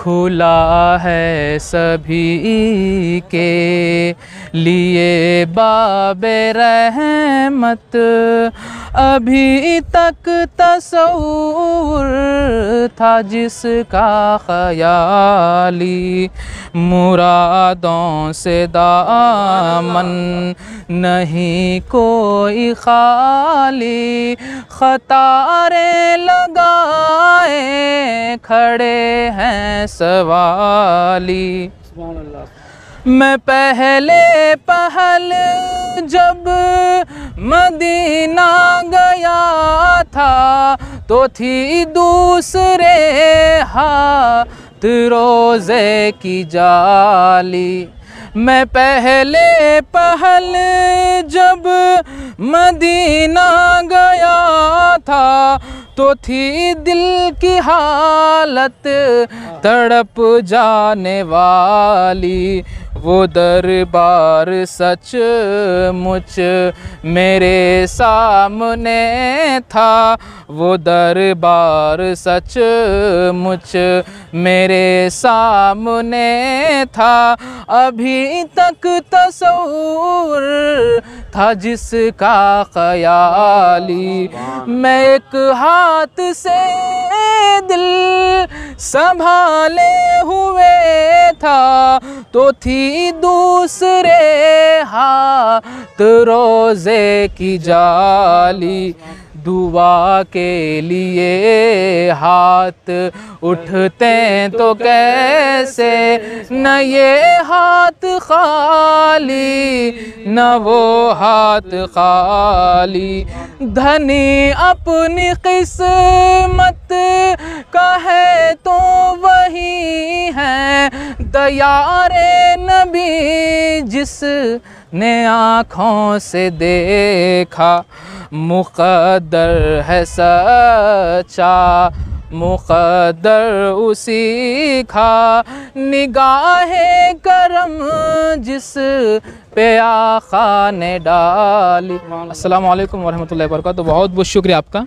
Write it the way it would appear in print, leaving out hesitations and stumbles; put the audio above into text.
खुला है सभी के लिए बाबे रहमत। अभी तक तसव्वुर था जिसका ख़याली, मुरादों से दामन नहीं कोई खाली। ख़तारें लगाए खड़े हैं सवाली। मैं पहले पहल जब मदीना गया था तो थी दूसरे हाथ रोज़े की जाली। मैं पहले पहल जब मदीना गया था तो थी दिल की हालत तड़प जाने वाली। वो दरबार सच मुच मेरे सामने था, वो दरबार सच मुच मेरे सामने था। अभी तक तसव्वुर था जिसका ख़याली, मैं एक हाथ से दिल संभाले हुए था तो थी दूसरे हाथ रोज़े की जाली। दुआ के लिए हाथ उठते तो कैसे, न ये हाथ खाली न वो हाथ खाली। धनी अपनी किस्मत का है तो वही है दयारे नबी जिसने आँखों से देखा। मुक़द्दर है सच्चा मुक़द्दर उसी का, निगाहे करम जिस पे आका ने डाली। अस्सलामु अलैकुम वरहमतुल्लाहि वबरकातुहू। बहुत बहुत शुक्रिया आपका।